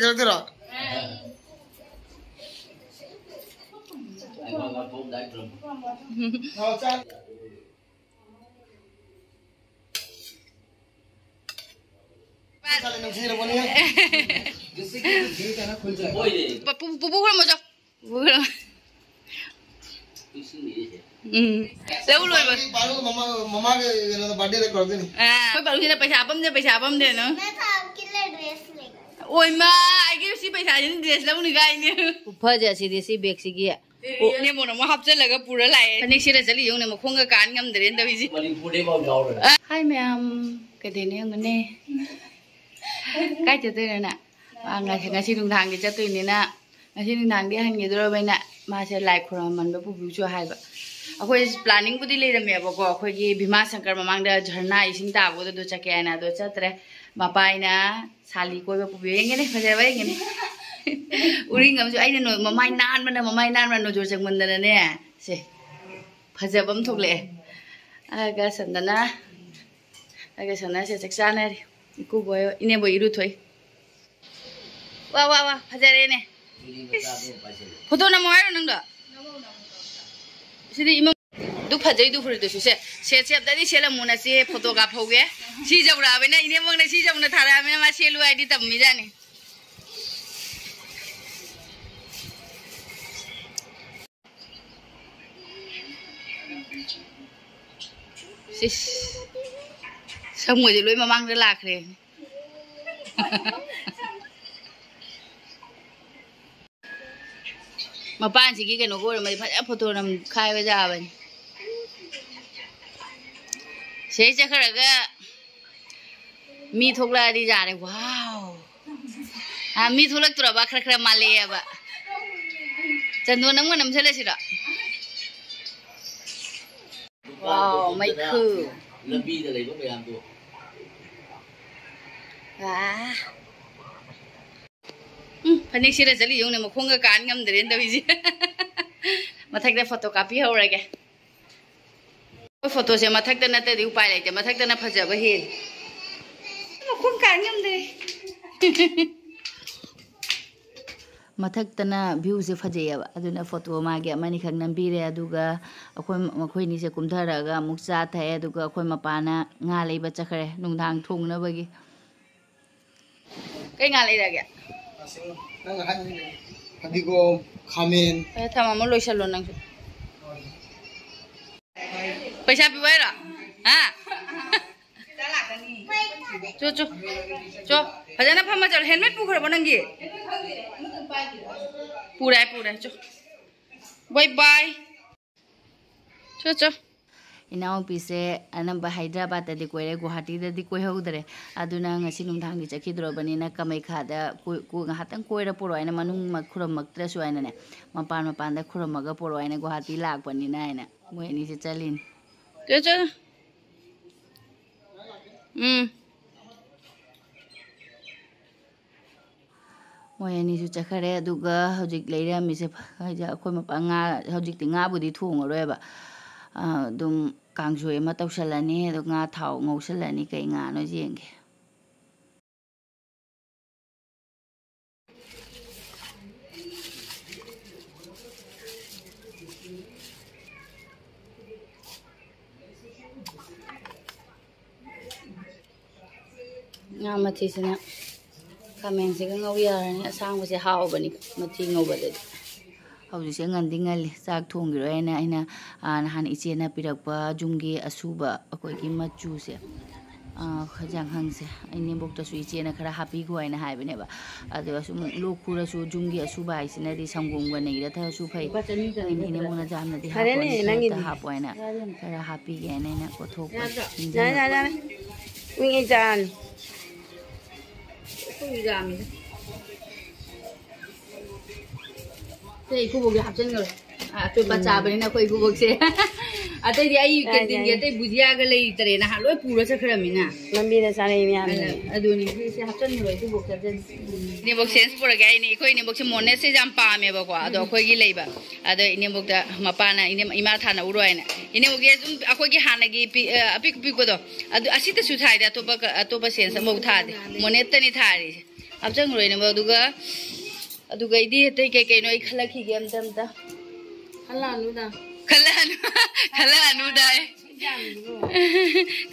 Đâu rồi bà? Mama cái birthday là có gì? Phải bảo như là पैसा bấm thế nó. Ôi mà, ai kêu si पैसा những dress đâu này cái này. Phơi giờ si dress bag si kia. Nè một nó hấp dẫn là cái pura lại. Anh xí là chỉ lấy dùng này mà không có cán ngâm đến đâu gì. Hai mẹ cái thế này không nè. Cái cho tôi này nè. Ngày xí đồng thang thì cho tôi này nè. Ngày xí đồng thang đi hành nghề rồi bên nè. Mà sẽ lại khỏe mạnh với phụ cho hai vợ. Aku planning pun dilih demi apa kok aku lagi Bima Sangkar memang dah jharna ising tahu tu tu cakap ana tu cakap bapa ina sali kau bapa biar yang ni macam apa yang ni uring kamu tu aina no mamai nan mana no jor cak mana ni sih macam apa tu le agak sandana saya cakap sana ni aku boy ini boy iru thoi wah macam ni foto nama mana nang dah Sini imam du phajai du phuri du se tadi sela muna se photo ka phoge si jabra bena ine mong na si jabna thara me ma selu id tam mi jani sis samui de loi mamang de lakhre Mapan sih kan aku orang macam foto nam kai baca apa ni. Saya cakap agak mi thokla di jane wow. Mi tholak tu apa kera Malay apa. Jangan nam salah sih tak. Wow, Michael. Lebih dari itu yang tu. Wah. Panik sih dah jadi yung nama khungga kan ngam dari enda biji. Mathak dah fotokopi ho lagi. Foto sih mathak dah nanti diupai lagi. Mathak dah nak pajak bahil. Khung kan ngam dari. Mathak dah view sih pajak ya. Aduna foto magi amani khang nampire aduga. Aku ini sih kumthara aga muksa thai aduga aku mapana ngalai baca kere nungdang thung na bagi. Kau ngalai dah ke? Nang hadi ko khamen Tama mo loy salon nang पैसा पिवाय रा हां चो फजना फमा चल helmet Pukhar बनंगी पूरा चो bye bye चो Inau pise anamba Hyderabad tadi koire Guwahati tadi koi haudare aduna ngasi numthang ni chakhi drobani na kamai khada ku ngahatang koira poro aina manung makhuram maktra su aina ne mapan da khuram maga poro aina Guwahati lak pani na aina moi ni se chalin cho moi ni su chakhare aduga hojik leira mi se ja khoi mapa nga hojik ti nga budi thungoroi ba dum kangjoy ma tawsalani do nga thau ngausalani kai nga no jenge nga mathi sina kamen se ngau yarani asang se hau bani mathi ngau badadi Hauji nganti ngali sak thongiro aina han ichena pirakpa jungge asuba akoi ki machu se khajang hangse Enembok ta su ichena khara happy go aina haibene ba adu asu lokhura su jungge asuba isina di sangbga nei ra tha su phai ine mona jamna di ha po aina khara happy ge aina ko thok ja wing jan ko jami Thế khu vực học sinh rồi tôi bắt chả bên này khơi khu vực xe đây thì ai cái tiền cái bùi cái lấy từ này lối phù nó sẽ khơi mình làm gì là sao này mi Aduh ni saya học sinh rồi khu vực học sinh Enembok sense pura cái này khơi Enembok se mone se jam pa me ba kwa ado khơi cái lấy ba ado Enembok da mapana ima thana uroi na Enembok ge zum khơi cái hana gi apik ko do ado asita su thai da to ba sense mo tha de mone tani thari hapjang roi na ba aduga idi tai kai noi khala khi game tam ta khala anu dai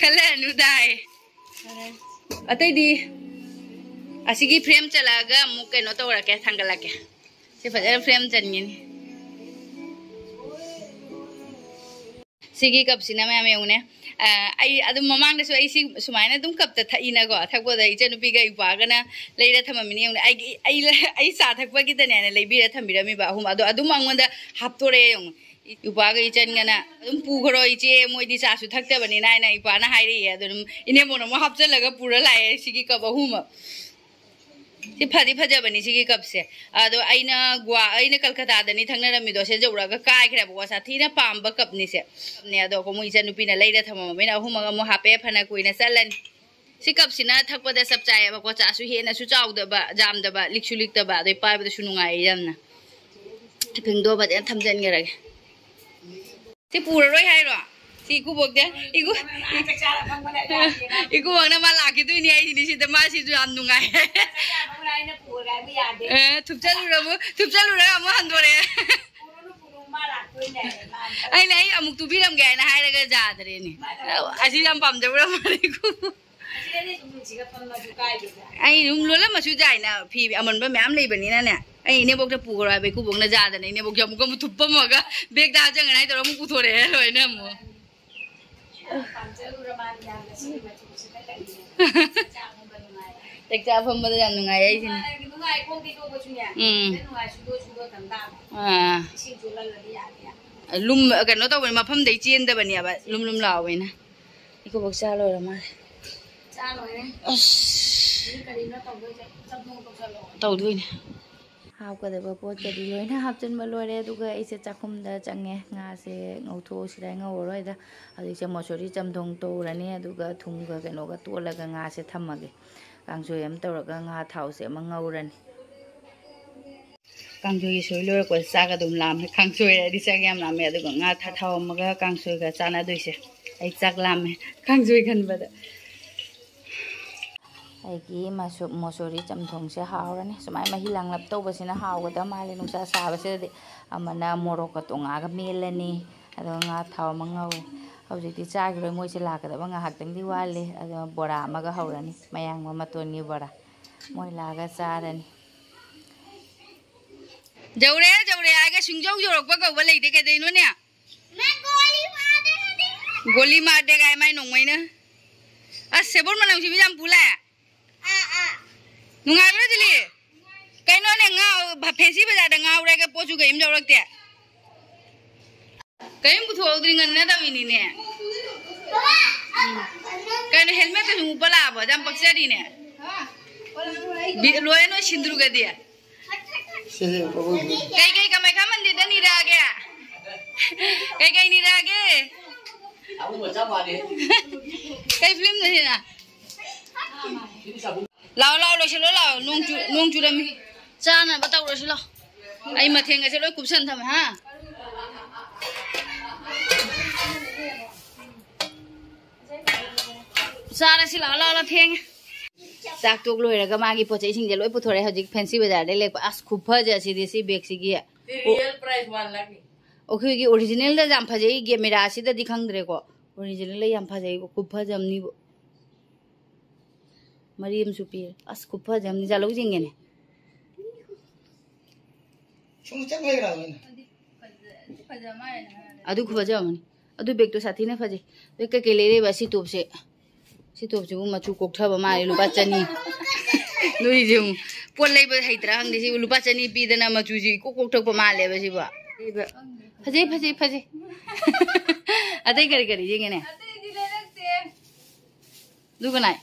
khala anu dai atai di asigi frame chalaga mu kai no tawra ke thangala ke se fajar frame channi sigi cup sina ma me ai adum mamang da so ai si sumaina dum cup ta thaina go thakbo da iche nupi ga ipa ga na leira thamamini yong ai sa thakba gi da ne leibi ra thambira mi ba hum adum angwanda haptore yong ipa ga ichen ga na dum pu goro iche moi di sa su thakta bani na ipa na hairi ya dum ine mo no mo hapchal laga pura lai sigi cup hum si phadi phaja bani sigi cup se ado aina gwa aina kalkata da ni thangna rami do se jawra ga kai khra bo sa thina pamba cup ni se ne ado ko mu ichen nupi na leira thama me na hum ga mo hape phana kuina salan si cup sina thakpa da sap chai ba ko cha su he na su chaw da ba jam da ba liksu lik da ba doi pa ba su nungai jamna thing do ba den thamjan ga ra si pura roi hai ro si ku bok de iku bok na ma la ki tu ni ai ni si da ma si ju am nungai thupchalu ra mo handore ai nei amuk tu biram ga na hai ra ga ja dare ni asi jam pam de ra ma ri ku ai rum lo la ma su jai na phi amon ba myam lei bani na ne ai ne bok ta pu ra be ku bok na ja da ne bok jam ko mu thuppa ma ga beg da jang nai to mu pu thore loi na mo tek cha pham ba da nungai ai sin nungai ko ki to bo chu ne nungai su do tam da sing chu la di ya lum ka no to ma pham dei chen da bani ba lum law we na iko bok cha lo ra ma cha lo ne ni ka ri na to do je cham thong to cha lo to dui ne hao ka da ba pot ka di loi na hap chen ma loi re du ga ai se chakhum da change nga se ngau tho si dai ngau roi da adi se mo sori cham thong to ra ne du ga thum ga ka no ga to la ga nga se thamage kangsoi am tawraga nga thau se ma ngauran kangsoi soi lor ko sa ga dum lam kangsoi adi sa gam lam me adu nga tha thau ma ga kangsoi ga chana doi se ai chak lam me kangsoi khan ba da ai ki ma so mosori cham thong se hawrani sumai ma hilang lap to ba sina haw ga da mali nu sa ba se de amana morok ka to nga ga melani adu nga thau ma ngau hojikti chagiroi moi se lakadaba nga haktang di wale ado bora amaga haurani mayang ma matoni bora moi laga charani jaure aga singjau jorok ba ga balai de ke deino ne me goli ma de ga mai nong mai na a sebor manang sibi jam pula nungai bro dili kaino ne nga ba phesi ba da nga ure ga pochu ga im jorok te kaim bu thau dring an na da wini ne kaino helmet pe mu bala ba jam paksari ne bi loe no sindru ga dia kai kamai kaman de ni ra ga kai ni ra ga aku baca apa ni kai film ni na lao lo se lo lao nong chu da mi cha na ba tau ro se lo ai ma theng ga se lo kup san tham ha Sara si la theng sak tok loi ra ga ma gi pochai sing je loi pu thore hojik fancy bazar de lek as khu phaja si de si bag si gi real price 1 lakh o khi gi original da jam phajai ge mera si da dikhang dre ko original le yam phajai ko khu phajam ni bo mariam su pi as khu phajam ni jalo jing ne chung chang lai ra ne adu khu phajam ni adu bag to sathi na phajai de ke le re ba si top se bu machu kok thaba ma lu ba chani lui jum pol lai ba haitra hang de si lu ba chani pi dana machu ji kok thok pa ma le ba si ba phajai adai kari jing ne adai di le rakte du kanai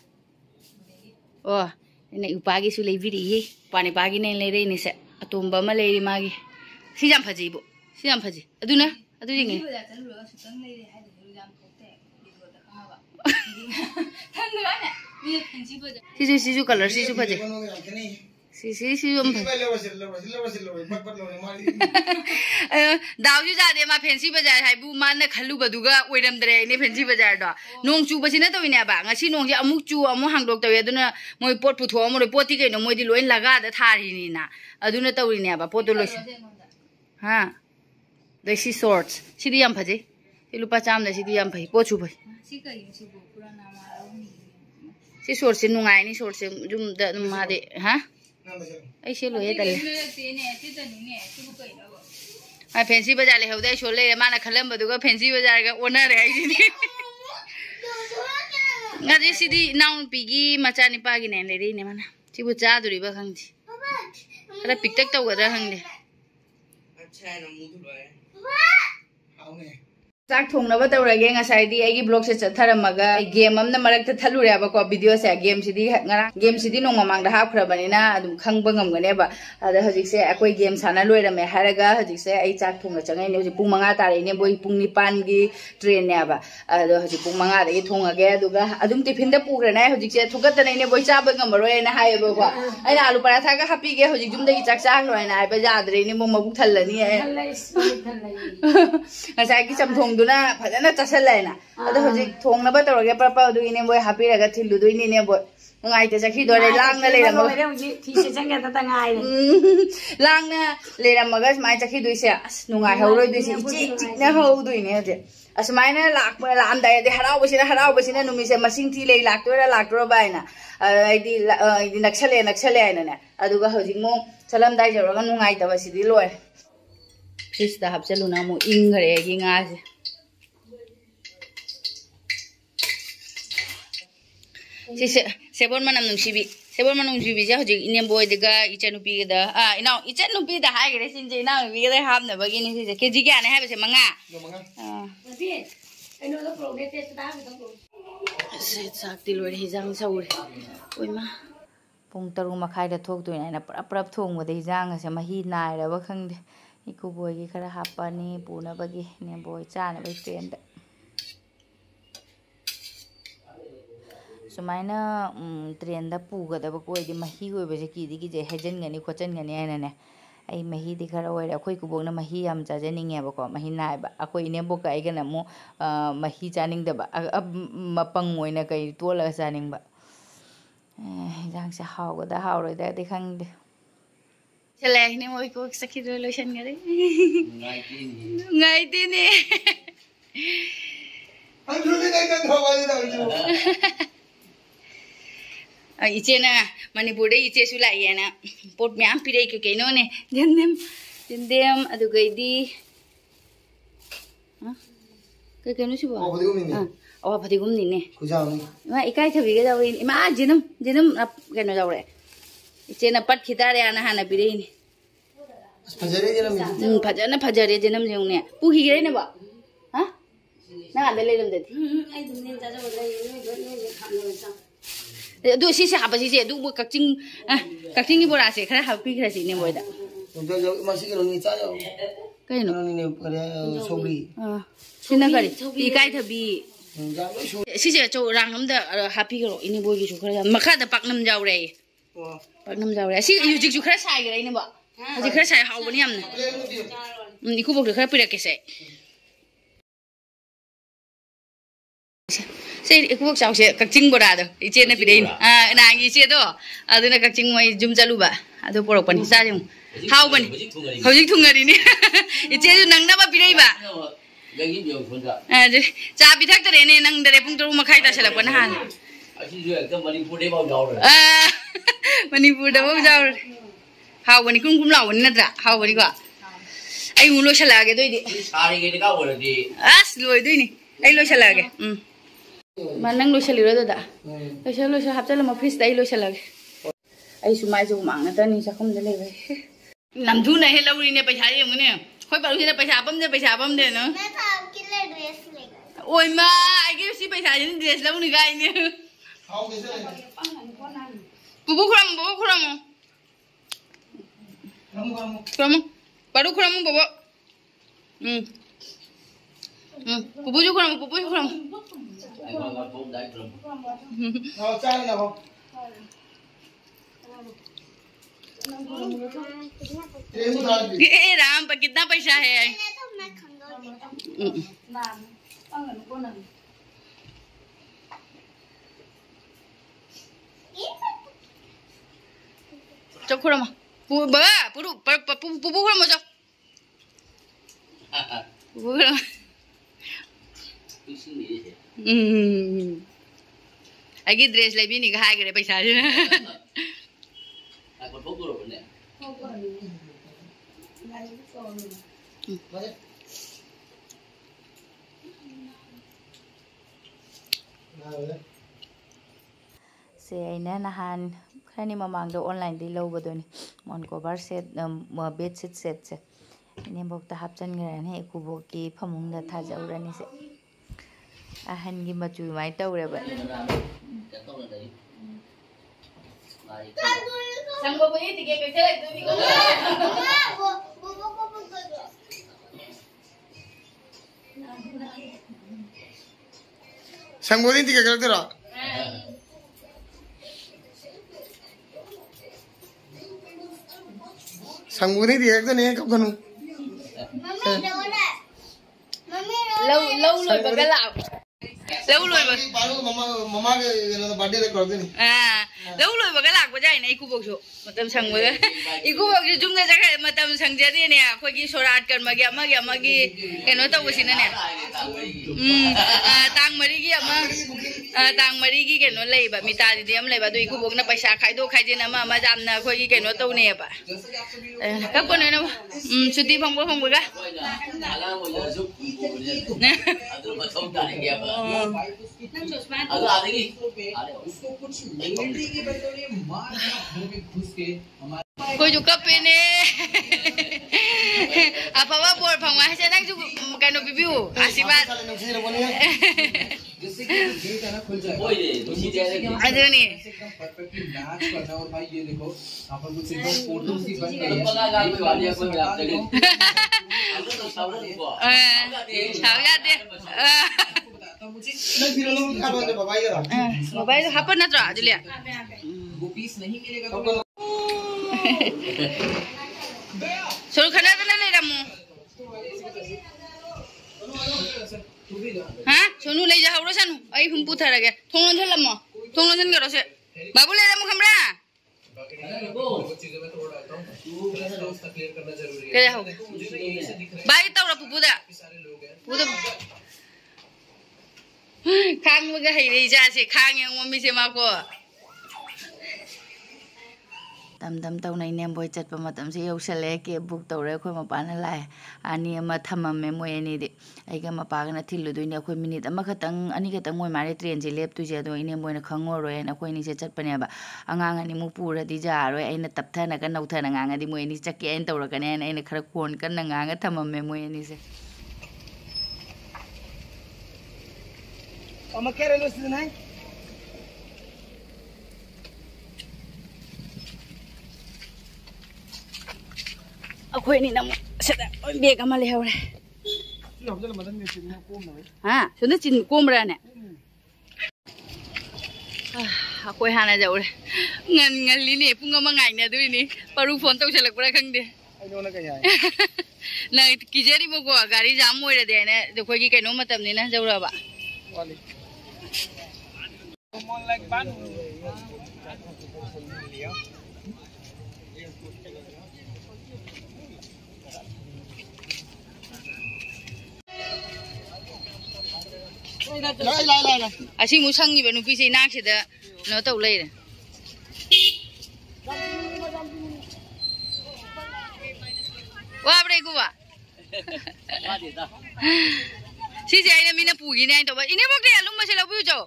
oh ne upagi su lei biri he pani pagi ne le re ni se atomba ma le ri ma gi si jam phajai bo si jam phajai adu na adu jing ne Sisu color sisu phajai सी हम दाउजु जादे मा fancy बाजार हाइबु मान खल्लुबदुगा ओइरमदरे ने fancy बाजार दो नोंग चुबसिना तोइने बा ngasi nongje amuk chu amu hangdok tawe aduna moi pot putho amu poti keino moi di loin laga da thari na aduna tawine ba pot lois ha desi shorts sidi yam phaje lupa cham da sidi yam phai po chu phai si kai si bu purana ma rauni si shorts se nungai ni shorts se jum da ma de ha ai se lo ye dal ai fancy bazaar le hode sho le mana khalam badu ga fancy bazaar ga owner re ai ni ngadi sidi naun pigi macha ni pa gi ne le ri ne mana si bu cha duri ba khang ji kala piktak taw ga da hang de acha na mu du loe au ne sak thong na ba taw ra ge nga sai di ai gi blog se chatharamaga game amna marak ta thalu re ba ko video se game sidi ngara game sidi nong mamang da ha khra bani na adum khang ba ngam gane ba ada hojik se akoi game sana loi ra me haraga hojik se ai chak thong na changai ne hojik pung manga tare ne boi pung ni pan gi train ne ba ada hojik pung manga da gi thong age aduga adum tiffin da pukra na hojik se thukat ta ne boi cha ba ngam ro na hai ba ko ai na alu paratha ga happy ge hojik jum da gi chak chak loi na ai ba ja dre ni mo mabuk thalani ai ngasai gi cham thong duna phajana chasallai na ado hojik thong na ba tawge papa du ine boy happy raga thilu du ni ne boy ngai te sakhi dore lang na le ram thi se changa ta ngai lang na le ram ga mai sakhi du se as nungai hauroi du se chik chik na hau du ne de as mai na lak ma lam dai de harau basina numi se masing thi le lak to ba na ai di naksale ai na ne adu ga hojik mo salam dai jaro ga nungai ta ba si di loi fish da hap chalu na mo ing gare gi nga se sebon manam nungsibi ja hojik Enembok diga ichanupi da inau ichanupi da hai gare sinje inau bi da hamna bagi ni se keji kya ne hai ba se manga eno da progress test da bi tong se sak ti loi hijang saure oima pung 3:30 da thok toina na prap thong ba da hijang se mahi nai ra ba khang de iku boy gi khara hapani puna bagi Enembok cha na bai train da sumaina train da puga da ba koi di mahi goi ba je ki di ki je hejen ngani khochen ngani ai na ai mahi di khara oi ra khoi ku bok na mahi am cha je ninge ba ko mahi nai ba akoi Enembok ka ai ga na mo mahi chaning da ba mapang oi na kai tola chaning ba jang se haw ga da haw roi da de khang de chale ne moi ko sakhi do lotion gare ngai ti ne an thuli dai ka thawa ni da ju iche na Manipur de iche su lai na pot myam pirei ke keino ne jendem adu gai di ke keino si ba awa phatigum ni ne kujao ni ma ikai thabi ga jawi ma jinam keino jawre iche na pat khitare ana hana pirei ni phajare jera mi phajana phajare jinam jung ne pu hi gare ne ba ha na ande le dum de ai dum ne ja ja ba dai ne kham lo sa du si se haba si se du kakching ki bora se khara happy khara si ne boy da jo ma si ke ni cha jo kai no ni ne kare sobri sina kari i kai thabi si se cho rang nam da happy karo ini boy gi chu khara makha da paknam jaw re si yu jik chu khara sai gare ne ba ji khara sai haw bani am ne iku bok khara pira ke se Say ikut cakap saya kacing berada, ice na pidain. Nah ice tu, ada na kacing mai jum jalu ba, ada porok pani saja. How pani? Hojik thungare ni. Ice tu nang na ba pidai ba? Cabi tak tu ni nang dari pung tu rumah kai tak salah pun hal. Manipur dah bau jauh. How pani kum lau ni nada, how pani ko. Ay ulo salah ke tu ini. As lo itu ini, ay lo salah ke. Manang lo shaliro da lo shal hapcha lama freeze dai lo shalag ai sumai ju mang na ta ni sakhum de le nam thu na he lawri ne paisa ye ngune khoi paru ne paisa pam de no na tha ki le dress le oi ma ai ki si paisa ni dress law ni gai ne hau de se bubu khram paru khram bobo bubu ju khram ए राम पर कितना पैसा है चुप करो माँ बगा पुरु पुपु करो मजो पुपु करो आगे ड्रेस ले भी नहीं कहा करे पैसा जो से अइना नहान खरानि ममांगदो ऑनलाइन दि लौबदोनि मोन कवर सेट बेडशीट सेट से नेबोक्ता हापचनगराने एकुबोकी फमुंगदा थाजौरानि से ahandi machu mai tawreba संगो बनी तिके कैसे लगतो निको संगोदी थी क्या करते रहा संगोदी थी एक तो नहीं कब करूँ lau loi bagala lau loi ba mama के बर्थडे तक करते नहीं lau loi bagala ko jai na ikubok so matam sangbaga ikubok ju jumna jaga matam sangjadi ne akhoi sorat kan magi amagi keno tawsina ne tang mari gi ama tang mari gi keno leiba mita di am leiba do ikubok na paisa khaido khaijena ma jamna akhoi gi keno taw ne ba ka ko ne na suti phangbaga कोई जो cup ने apa बोल फंगवा है नंग जो कनो बिबिउ आशीर्वाद अदनी एकदम परफेक्टली मैच करना और भाई ये देखो यहाँ पर कुछ एकदम फोटोज की बन गई है मोबाइल हापर नत्र जुलिया वो पीस नहीं मिलेगा सोनू खाना तो नहीं रमू हाँ सोनू ले जा हवरो सानू आई हम पूछा रह गया थोंगन चल लम्मा थोंगन चल करो से बाबू ले रमू हमरा चीजों में थोड़ा डालता हूँ उसका क्लियर करना जरूरी है क्या हो बाई तौरा पुपुदा सारे लोग हैं पुपुदा खांग मगा है रे जासे खांग yang mami se mako तम तौनाई नेमबोय चटपा मतम से यौसले के बुक तौरे अखोय मपाना लाए आनी अमा थममे मोय अनीदि आइगा मपागना थिल्लुदुइने अखोय मिनिट अमा खतंग अनी खतंग मोय मारे ट्रेन से लेपतुजे अदो इनेमबोयना खंगोरोय न अखोय नि से चटपनेबा अंगांग अनि मु पुरदि जारोय आइना तपथना का नौथना nganगदि मोय नि चक्के आइन तौरकने आइना खरा कोन कन nganगा थममे मोय अनि से अमा केरे लोसिन है अखोय नि नम सदा बेग अमा ले हवरे हमजल मदन में चिन कोम है हां सुन चिन कोमरा ने अखोय हाना जावरे ngन ngली ने पुंग अमा ngaina दुइनि पारु फोन तौसलकबरा खंगदे आइनोना कया ना किजेरी बगो गाड़ी जाम होइरे दे ने देखोय कि केनो मतमनि ना जौराबा वाली मन लाइक बान लिया ला असी मुसंगी बे नुपी से नाक से द न तौ लेरे वा ब्रे गुवा सी जे आइना मिना पुगी नै त इने बके अलुम से लबु जो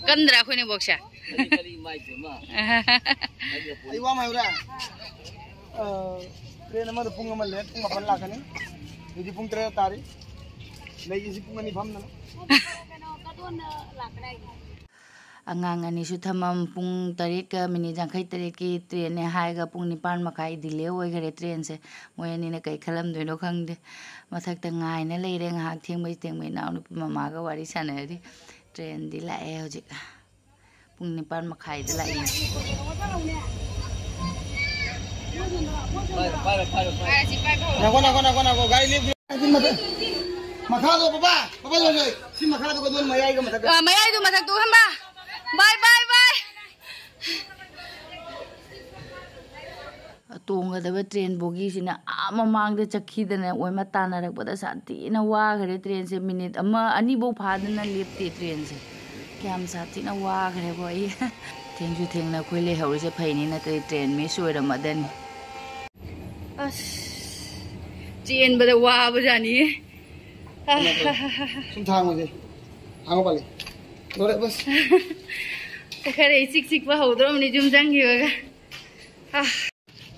कंद्रा खोने बक्सा आई वा माइरा ट्रेन में पुंग में लेट पुंग अपन लाखने यदि पुंग ट्रेन तारी ले इसी पुंग नहीं भम ना angang ani su thamam pung 8 ka mini jangkhai 8 ki train ne hai ga pung 9 makai delay oi gare train se moi ani ne kai khalam doino khangde mathak ta ngai na leire nga theng mai naw nu mama ga wari sanari train di la e hojik pung 9 makhai da lai Nako gari lift makado papa yo si makado ko don mayai ga matak mayai du matak tu hamba bye bye bye tonggadaba train bogi sina mamang da chakhidana oima tanarakpada santina wa gare train se minute ama ani bo phadana lepte train se kyam satina wa gare boy thengna khoi le hawri se phaini na train me soira madan as train bada wa bajani sum thang mo je hango pali dore bas khare sik ba hodrom ni jum jang hi ga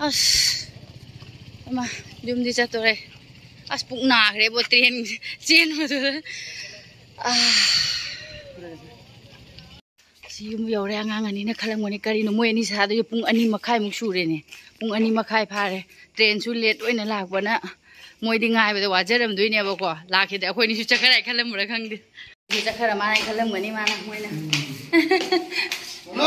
as ama jum di chatore as puk na khre bo train chen ma du si yum yo re angang ani na khalang moni kari no moi ani sa do pung 2 makhai muk sure ne pung 2 makhai phare train su late oina lak bana moi di ngai ba da wajaram duine ba ko lakhi da khoi ni su chakharai khalam mura khang di di chakhara ma nai khalam gani ma na moi na no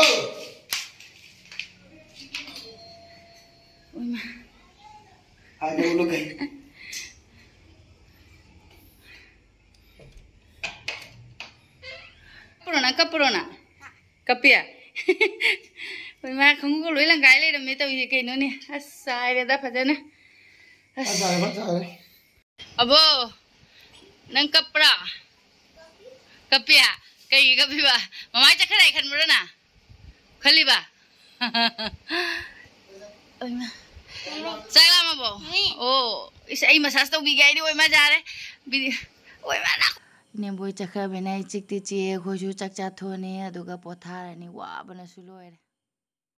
ayo lu kai Purona kapia oi ma khong ko loi lang gai le dam ne taw hi kai no ne asai re da phajana abo nang kapra kapia kai kapiba mama chakharai khan mura na khaliba oi ma Sagla ma bo. Oh, is ai massage to bigai di oi ma ja re. Oi ma na. ne boy chakha benai chikti che khoju chakcha thone aduga pothara ni wa bana su loire